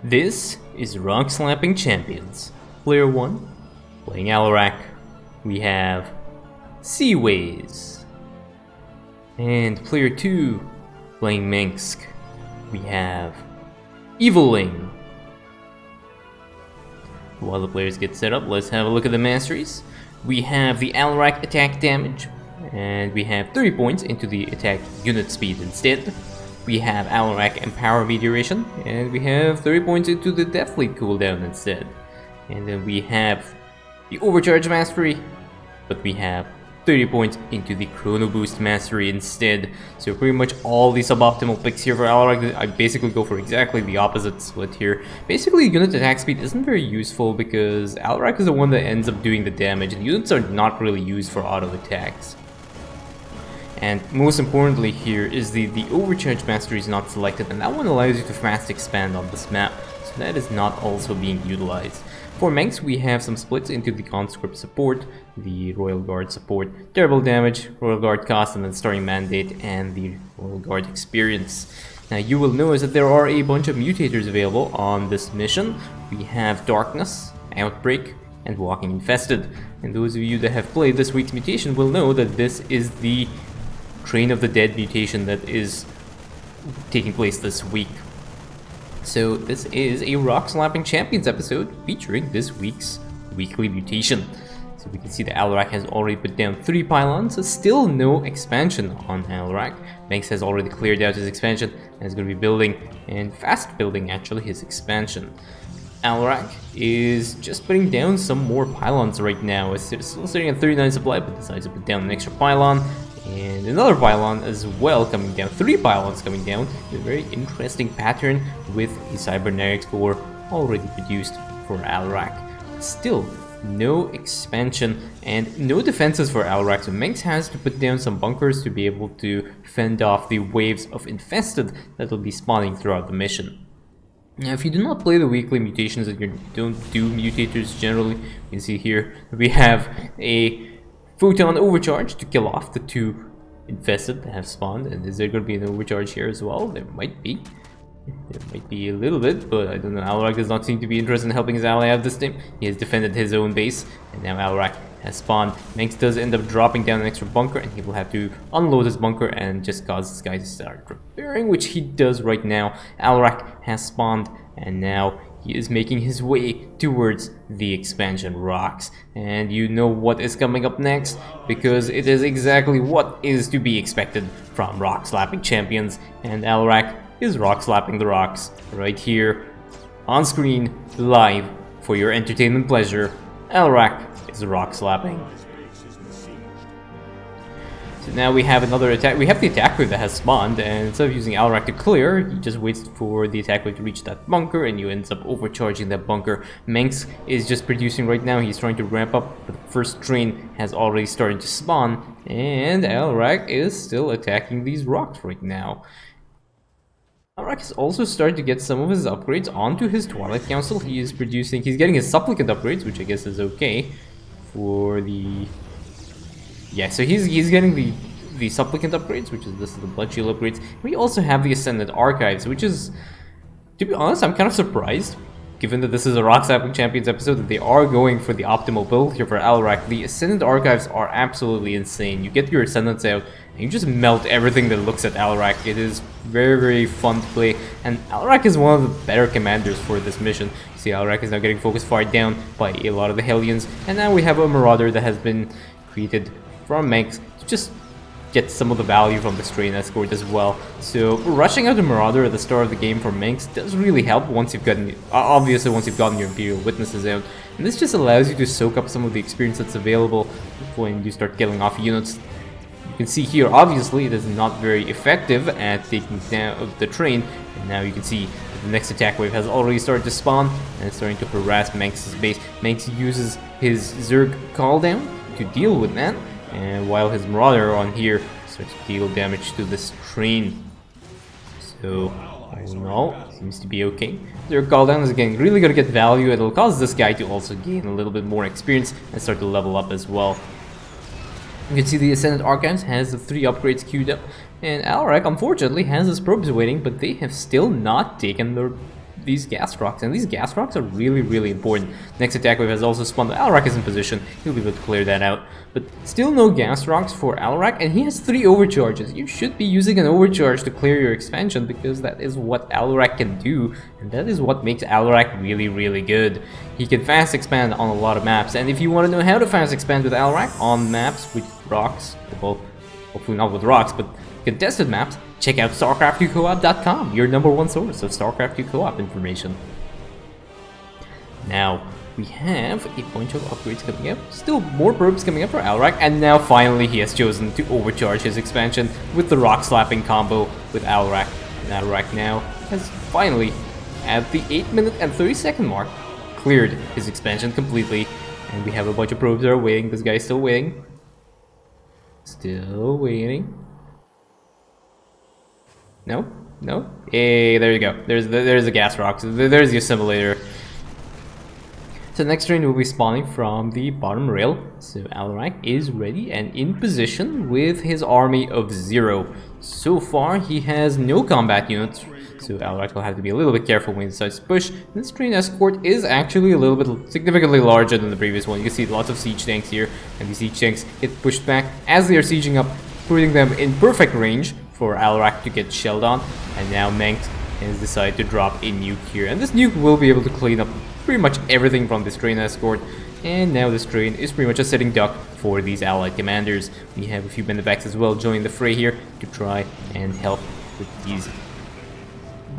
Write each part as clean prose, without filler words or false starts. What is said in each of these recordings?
This is Rockslapping Champions. Player 1, playing Alarak. We have Seaways. And player 2, playing Minsk. We have Eviling. While the players get set up, let's have a look at the masteries. We have the Alarak attack damage, and we have 30 points into the attack unit speed instead. We have Alarak Empower Meteoration, and we have 30 points into the Death Fleet cooldown instead. And then we have the Overcharge Mastery, but we have 30 points into the Chrono Boost Mastery instead. So pretty much all the suboptimal picks here for Alarak. I basically go for exactly the opposite split here. Basically, unit attack speed isn't very useful because Alarak is the one that ends up doing the damage, and units are not really used for auto attacks. And most importantly here is the Overcharge Mastery is not selected, and that one allows you to fast expand on this map, so that is not also being utilized. For Manx, we have some splits into the Conscript support, the Royal Guard support, terrible damage, Royal Guard cost, and then starting mandate, and the Royal Guard experience. Now you will notice that there are a bunch of mutators available on this mission. We have Darkness, Outbreak, and Walking Infested. And those of you that have played this week's mutation will know that this is the Train of the Dead mutation that is taking place this week. So this is a Rockslapping Champions episode featuring this week's weekly mutation. So we can see that Alarak has already put down 3 pylons, so still no expansion on Alarak. Banks has already cleared out his expansion and is going to be building, and fast building actually, his expansion. Alarak is just putting down some more pylons right now. It's still sitting at 39 supply, but decides to put down an extra pylon. And another pylon as well coming down, 3 pylons coming down. A very interesting pattern with a cybernetics core already produced for Alarak. Still, no expansion and no defenses for Alarak, so Mengs has to put down some bunkers to be able to fend off the waves of infested that will be spawning throughout the mission. Now, if you do not play the weekly mutations and you don't do mutators generally, you can see here we have a Photon Overcharge to kill off the 2 infested that have spawned. And is there going to be an overcharge here as well? There might be. There might be a little bit, but I don't know. Alarak does not seem to be interested in helping his ally out this time. He has defended his own base, and now Alarak has spawned. Manx does end up dropping down an extra bunker, and he will have to unload his bunker and just cause this guy to start repairing, which he does right now. Alarak has spawned, and now he is making his way towards the expansion rocks. And you know what is coming up next, because it is exactly what is to be expected from Rockslapping Champions. And Alarak is rockslapping the rocks right here on screen, live for your entertainment pleasure. Alarak is rockslapping. So now we have another attack. We have the attack wave that has spawned, and instead of using Alarak to clear, he just waits for the attack wave to reach that bunker, and you ends up overcharging that bunker. Manx is just producing right now. He's trying to ramp up, but the first train has already started to spawn, and Alarak is still attacking these rocks right now. Alarak has also started to get some of his upgrades onto his Twilight Council. He's getting his Supplicant upgrades, which I guess is okay for the... Yeah, so he's getting the Supplicant upgrades, which is the Blood Shield upgrades. We also have the Ascendant Archives, which is, to be honest, I'm kind of surprised, given that this is a Rockslapping Champions episode, that they are going for the optimal build here for Alarak. The Ascendant Archives are absolutely insane. You get your Ascendants out, and you just melt everything that looks at Alarak. It is very, very fun to play, and Alarak is one of the better commanders for this mission. You see, Alarak is now getting focused far down by a lot of the Hellions, and now we have a Marauder that has been created from Manx to just get some of the value from this train escort as well. So rushing out the Marauder at the start of the game for Manx does really help once you've gotten, obviously once you've gotten your Imperial Witnesses out. And this just allows you to soak up some of the experience that's available when you start killing off units. You can see here, obviously, it is not very effective at taking down the train. And now you can see the next attack wave has already started to spawn and it's starting to harass Manx's base. Manx uses his Zerg call down to deal with that. And while his Marauder on here starts to deal damage to this train. So, all in all, seems to be okay. Their cooldown is again really going to get value, and it'll cause this guy to also gain a little bit more experience and start to level up as well. You can see the Ascendant Archives has the 3 upgrades queued up, and Alarak unfortunately has his probes waiting, but they have still not taken these gas rocks, and these gas rocks are really important. Next attack wave has also spawned. Alarak is in position, he'll be able to clear that out, but still no gas rocks for Alarak, and he has 3 overcharges. You should be using an overcharge to clear your expansion, because that is what Alarak can do, and that is what makes Alarak really good. He can fast expand on a lot of maps, and if you want to know how to fast expand with Alarak on maps with rocks, well, hopefully not with rocks, but contested maps, check out StarcraftUCoop.com, your #1 source of StarCraft 2 co-op information. Now, we have a bunch of upgrades coming up, still more probes coming up for Alarak, and now finally he has chosen to overcharge his expansion with the Rockslapping combo with Alarak. And Alarak now has finally, at the 8-minute and 30-second mark, cleared his expansion completely. And we have a bunch of probes that are waiting. This guy's still waiting. Still waiting. No? No? Hey, there you go. There's the gas rocks. There's the assimilator. So the next train will be spawning from the bottom rail. So Alarak is ready and in position with his army of 0. So far, he has no combat units. So Alarak will have to be a little bit careful when he decides to push. This train escort is actually a little bit significantly larger than the previous one. You can see lots of siege tanks here, and these siege tanks get pushed back as they are sieging up, putting them in perfect range for Alarak to get shelled on. And now Manx has decided to drop a nuke here, and this nuke will be able to clean up pretty much everything from this train escort. And now this train is pretty much a sitting duck for these allied commanders. We have a few medevacs as well joining the fray here to try and help with these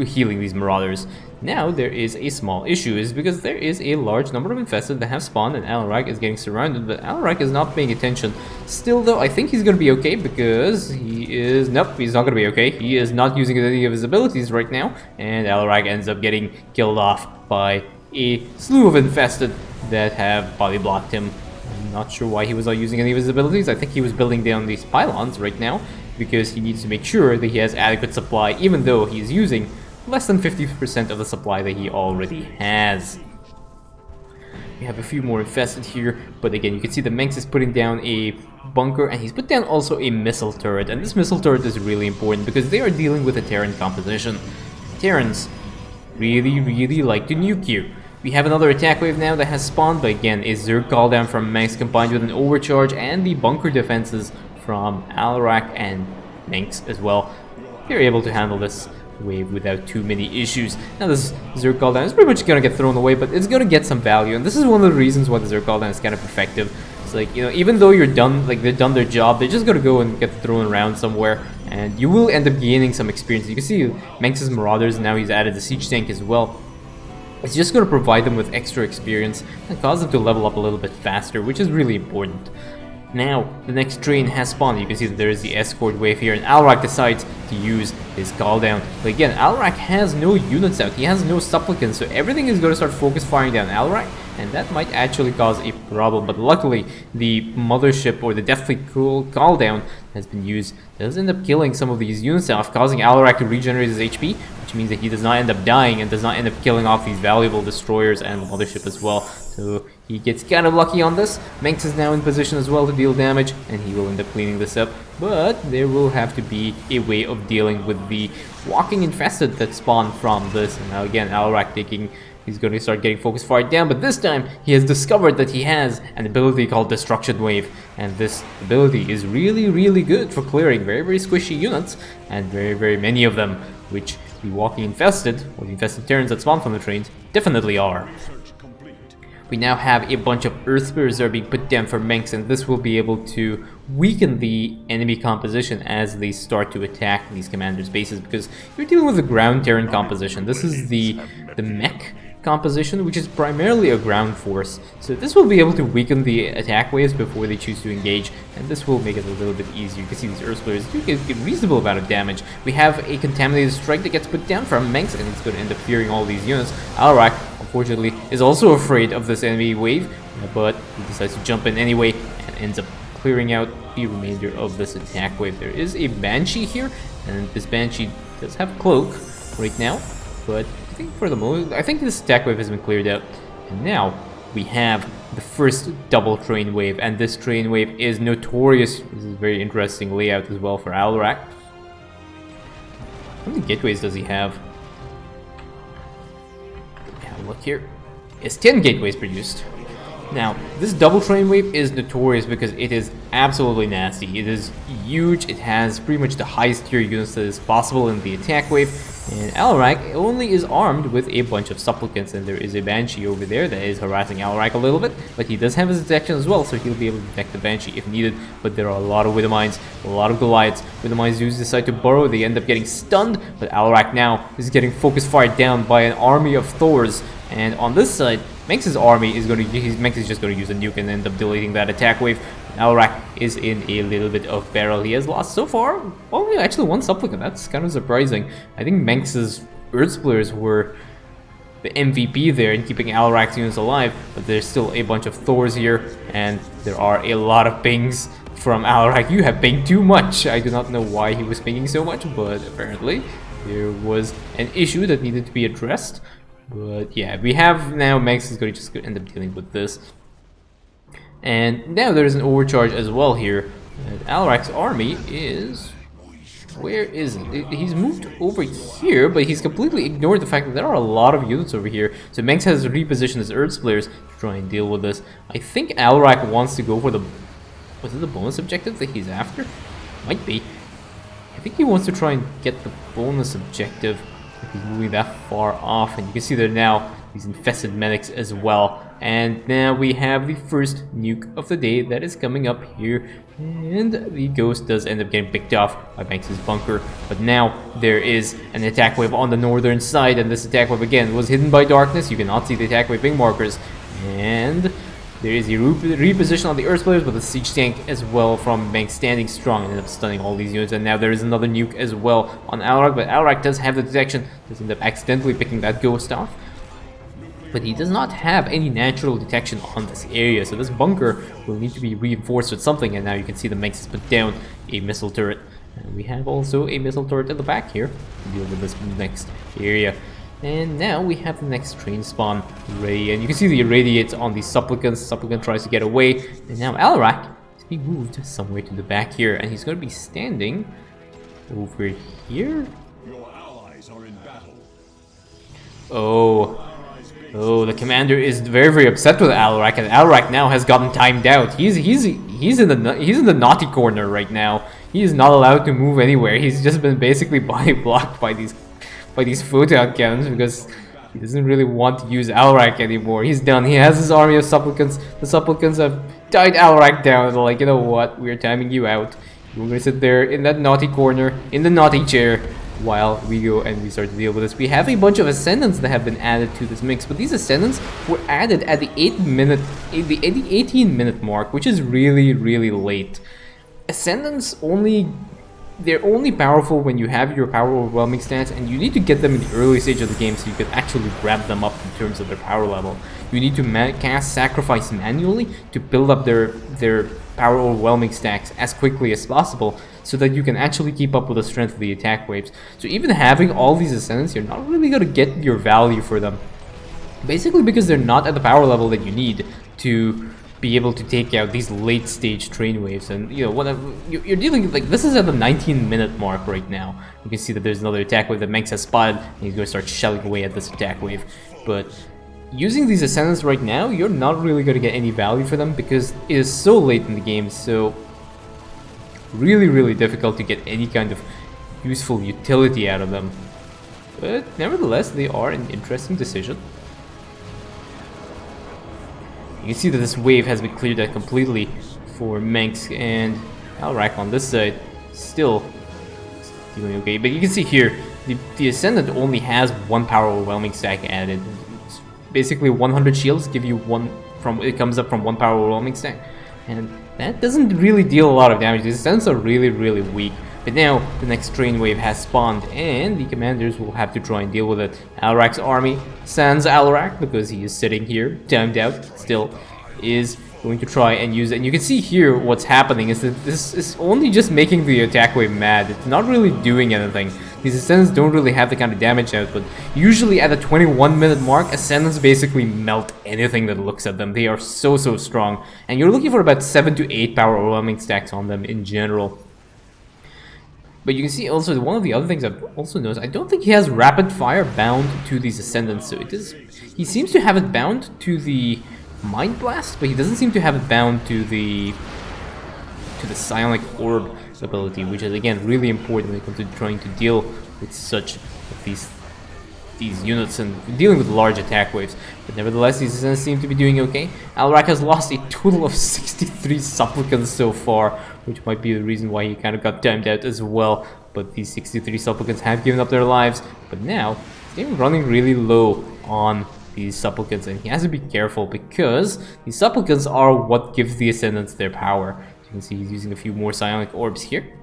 healing these marauders. Now there is a small issue, is because there is a large number of infested that have spawned and Alarak is getting surrounded, but Alarak is not paying attention. Still though, I think he's gonna be okay, because he is, nope, he's not gonna be okay. He is not using any of his abilities right now, and Alarak ends up getting killed off by a slew of infested that have body blocked him. I'm not sure why he was not using any of his abilities. I think he was building down these pylons right now, because he needs to make sure that he has adequate supply, even though he is using less than 50% of the supply that he already has. We have a few more infested here, but again, you can see the Manx is putting down a bunker, and he's put down also a missile turret, and this missile turret is really important because they are dealing with a Terran composition. Terrans really like to nuke you. We have another attack wave now that has spawned, but again, a Zerg call down from Manx combined with an overcharge and the bunker defenses from Alarak and Manx as well. They're able to handle this wave without too many issues. Now this Zerg call down is pretty much gonna get thrown away, but it's gonna get some value, and this is one of the reasons why the Zerg call down is kind of effective. It's like, you know, even though you're done, like they've done their job, they're just gonna go and get thrown around somewhere, and you will end up gaining some experience. You can see Manx's Marauders, now he's added the siege tank as well. It's just gonna provide them with extra experience and cause them to level up a little bit faster, which is really important. Now, the next train has spawned. You can see that there is the escort wave here, and Alarak decides to use his call down. But again, Alarak has no units out, he has no supplicants, so everything is going to start focus firing down Alarak, and that might actually cause a problem. But luckily, the mothership or the deathly call down has been used. It does end up killing some of these units off, causing Alarak to regenerate his HP, which means that he does not end up dying and does not end up killing off these valuable destroyers and the mothership as well. So he gets kind of lucky on this. Manx is now in position as well to deal damage, and he will end up cleaning this up. But there will have to be a way of dealing with the walking infested that spawn from this. And now again, Alarak he's going to start getting focus fired down, but this time he has discovered that he has an ability called Destruction Wave, and this ability is really good for clearing very squishy units, and very many of them, which the walking infested, or the infested Terrans that spawn from the trains, definitely are. We now have a bunch of Earth Spears that are being put down for Manx, and this will be able to weaken the enemy composition as they start to attack these commanders' bases, because you're dealing with a ground Terran composition. This is the mech composition, which is primarily a ground force. So this will be able to weaken the attack waves before they choose to engage, and this will make it a little bit easier. You can see these Earth Spears do get a reasonable amount of damage. We have a Contaminated Strike that gets put down from Manx, and it's going to end up fearing all these units. Alarak, unfortunately, is also afraid of this enemy wave, but he decides to jump in anyway and ends up clearing out the remainder of this attack wave. There is a Banshee here, and this Banshee does have Cloak right now, but I think for the moment, I think this attack wave has been cleared out. And now we have the first double train wave, and this train wave is notorious. This is a very interesting layout as well for Alarak. How many gateways does he have? look here, is 10 gateways produced. Now, this double train wave is notorious because it is absolutely nasty. It is huge, it has pretty much the highest tier units that is possible in the attack wave, and Alarak only is armed with a bunch of supplicants, and there is a Banshee over there that is harassing Alarak a little bit, but he does have his detection as well, so he'll be able to detect the Banshee if needed. But there are a lot of Widowmines, a lot of Goliaths. Widowmines decide to burrow, they end up getting stunned, but Alarak now is getting focus fired down by an army of Thors. And on this side, Manx's army is Manx is just going to use a nuke and end up deleting that attack wave. Alarak is in a little bit of peril. He has lost so far only actually one supplicant. That's kind of surprising. I think Manx's Earth Splitters were the MVP there in keeping Alarak's units alive, but there's still a bunch of Thors here, and there are a lot of pings from Alarak. You have pinged too much. I do not know why he was pinging so much, but apparently there was an issue that needed to be addressed. But yeah, we have now Manx is going to just end up dealing with this. And now there's an overcharge as well here. And Alarak's army is... where is it? He's moved over here, but he's completely ignored the fact that there are a lot of units over here. So Manx has repositioned his Earth Splitters to try and deal with this. I think Alarak wants to go for the... was it the bonus objective that he's after? Might be. I think he wants to try and get the bonus objective. He's moving that far off, and you can see there now these infested medics as well. And now we have the first nuke of the day that is coming up here, and the ghost does end up getting picked off by Banks' bunker. But now there is an attack wave on the northern side, and this attack wave again was hidden by darkness. You cannot see the attack wave ping markers, and there is a reposition on the Earth Splitters with a siege tank as well from Banks standing strong and end up stunning all these units. And now there is another nuke as well on Alarak, but Alarak does have the detection, does end up accidentally picking that ghost off. But he does not have any natural detection on this area, so this bunker will need to be reinforced with something. And now you can see the Manx has put down a missile turret. And we have also a missile turret at the back here to deal with this next area. And now we have the next train spawn ready, and you can see the irradiates on the supplicants. Supplicant tries to get away, and now Alarak is being moved somewhere to the back here, and he's going to be standing over here. Your allies are in battle. Oh, the commander is very upset with Alarak, and Alarak now has gotten timed out. He's in the naughty corner right now. He is not allowed to move anywhere. He's just been basically body blocked by these photon cannons because he doesn't really want to use Alarak anymore. He's done. He has his army of supplicants. The supplicants have tied Alarak down. They're like, you know what? We're timing you out. We're gonna sit there in that naughty corner, in the naughty chair, while we go and we start to deal with this. We have a bunch of ascendants that have been added to this mix, but these ascendants were added at the 18-minute mark, which is really late. Ascendants they're only powerful when you have your power overwhelming stats, and you need to get them in the early stage of the game so you can actually grab them up in terms of their power level. You need to cast Sacrifice manually to build up their power overwhelming stacks as quickly as possible so that you can actually keep up with the strength of the attack waves. So even having all these ascendants, you're not really going to get your value for them. Basically because they're not at the power level that you need to be able to take out these late stage train waves. And you know, you're dealing like this is at the 19-minute mark right now. You can see that there's another attack wave that Manx has spotted, and he's going to start shelling away at this attack wave. But using these ascendants right now, you're not really going to get any value for them because it is so late in the game, so really difficult to get any kind of useful utility out of them. But nevertheless, they are an interesting decision. You can see that this wave has been cleared out completely for Manx, and Alarak on this side still doing okay. But you can see here, the Ascendant only has one power overwhelming stack added. It's basically 100 shields give you it comes up from one power overwhelming stack, and that doesn't really deal a lot of damage. The Ascendants are really weak. But now the next train wave has spawned, and the commanders will have to try and deal with it. Alarak's army, sans Alarak, because he is sitting here, timed out, still is going to try and use it. And you can see here what's happening is that this is only just making the attack wave mad. It's not really doing anything. These Ascendants don't really have the kind of damage output. Usually at the 21-minute mark, Ascendants basically melt anything that looks at them. They are so strong. And you're looking for about 7 to 8 power overwhelming stacks on them in general. But you can see also one of the other things I've also noticed, I don't think he has rapid fire bound to these ascendants. So he seems to have it bound to the Mind Blast, but he doesn't seem to have it bound to the Psionic Orb ability, which is again really important when it comes to trying to deal with such these units and dealing with large attack waves. But nevertheless, these ascendants seem to be doing okay. Alarak has lost a total of 63 supplicants so far, which might be the reason why he kind of got timed out as well. But these 63 supplicants have given up their lives, but now he's running really low on these supplicants, and he has to be careful because these supplicants are what gives the ascendants their power. So you can see he's using a few more psionic orbs here.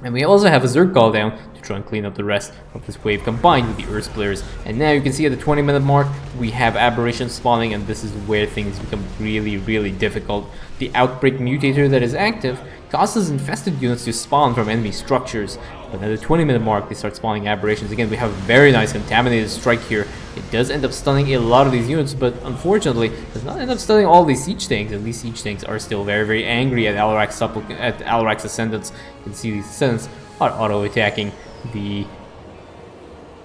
And we also have a Zerg call down to try and clean up the rest of this wave combined with the Earth Splitters. And now you can see at the 20-minute mark we have aberrations spawning, and this is where things become really difficult. The Outbreak Mutator that is active causes infested units to spawn from enemy structures, but at the 20-minute mark they start spawning aberrations. Again, we have a very nice contaminated strike here. It does end up stunning a lot of these units, but unfortunately does not end up stunning all these siege tanks, and these siege tanks are still very angry at Alarak's ascendants. You can see these ascendants are auto-attacking the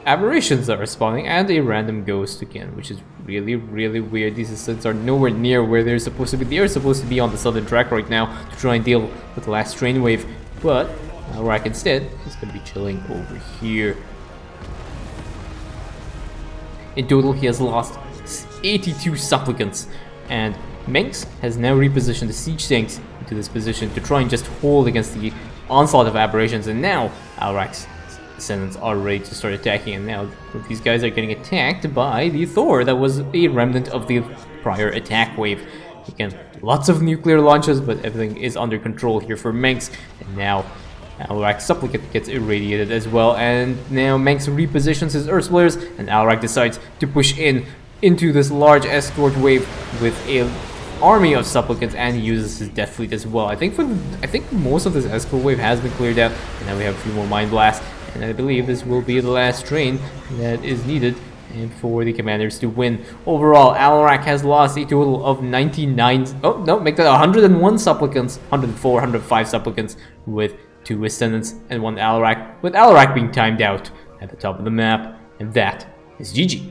aberrations that are spawning and a random ghost again, which is really weird. These ascendants are nowhere near where they're supposed to be. They are supposed to be on the southern track right now to try and deal with the last train wave, but Alarak instead is going to be chilling over here. In total, he has lost 82 supplicants, and Mengs has now repositioned the siege tanks into this position to try and just hold against the onslaught of aberrations, and now Alarak's ascendants are ready to start attacking, and now these guys are getting attacked by the Thor that was a remnant of the prior attack wave. Again, lots of nuclear launches, but everything is under control here for Mengs, and now Alarak's supplicant gets irradiated as well, and now Mengs repositions his Earth Splitters, and Alarak decides to push into this large escort wave with a army of supplicants, and he uses his death fleet as well. I think most of this escort wave has been cleared out, and now we have a few more mind blasts, and I believe this will be the last train that is needed and for the commanders to win. Overall, Alarak has lost a total of 99, oh no, make that 101 supplicants, 104, 105 supplicants with 2 ascendants and 1 Alarak, with Alarak being timed out at the top of the map, and that is GG.